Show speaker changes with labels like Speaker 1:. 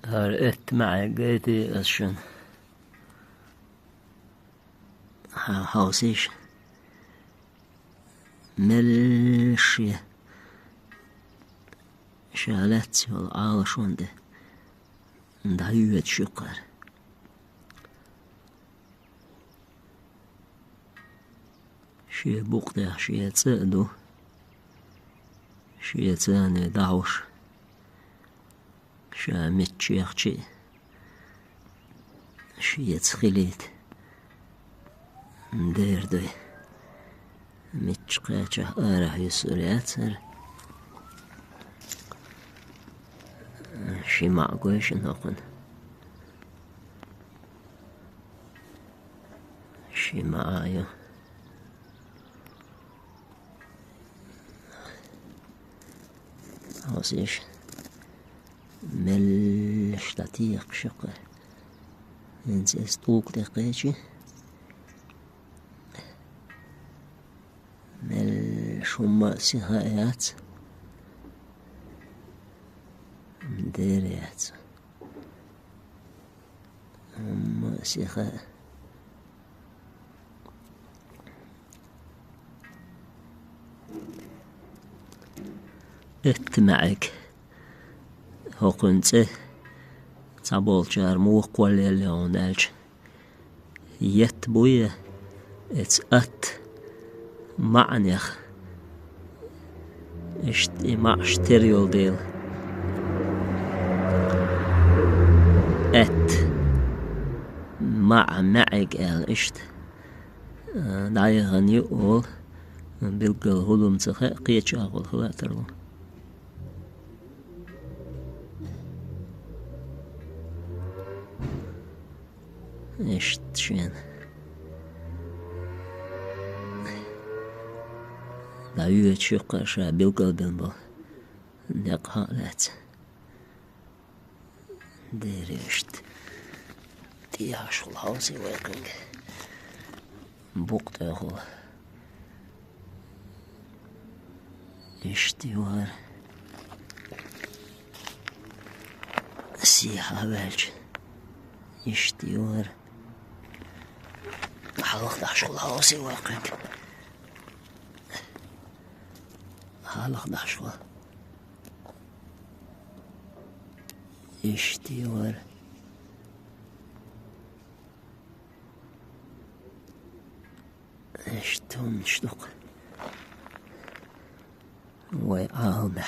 Speaker 1: Har ett mäget i össchen. Hausisch. Melschie. Schaletsi ol aalschonde. Da hyet sjukar. Schie bukte, schie tsedu. Schie tsene dausch. Schie mitchiachchi. Schie tschilit. Derde. Mitchqacha ara hysuriyatser. Schie magoish nochen. Schie maayo. Hausisch. Melstatiq شقة إنسى طوق دقيقة مل شما سهايات مديريات هم سها اتمعك هو كنت تابولشار موق ولا ليونالج يتبويه ات معنيخ ما اشتريول ديل ات معك ال اشت دايغن يقول بلقل هدوم تخي قيتش اغل خلاترلو إيش تشين لا يشق شابيل قلبن نقالات ديرشت تياش الهوسي ويقنج بوقت أخو اشتوار سيحة بالج اشتوار حلق داشو الهوسي ويقنج حلق داشو اشتوار اشتون شتوق ويعالمه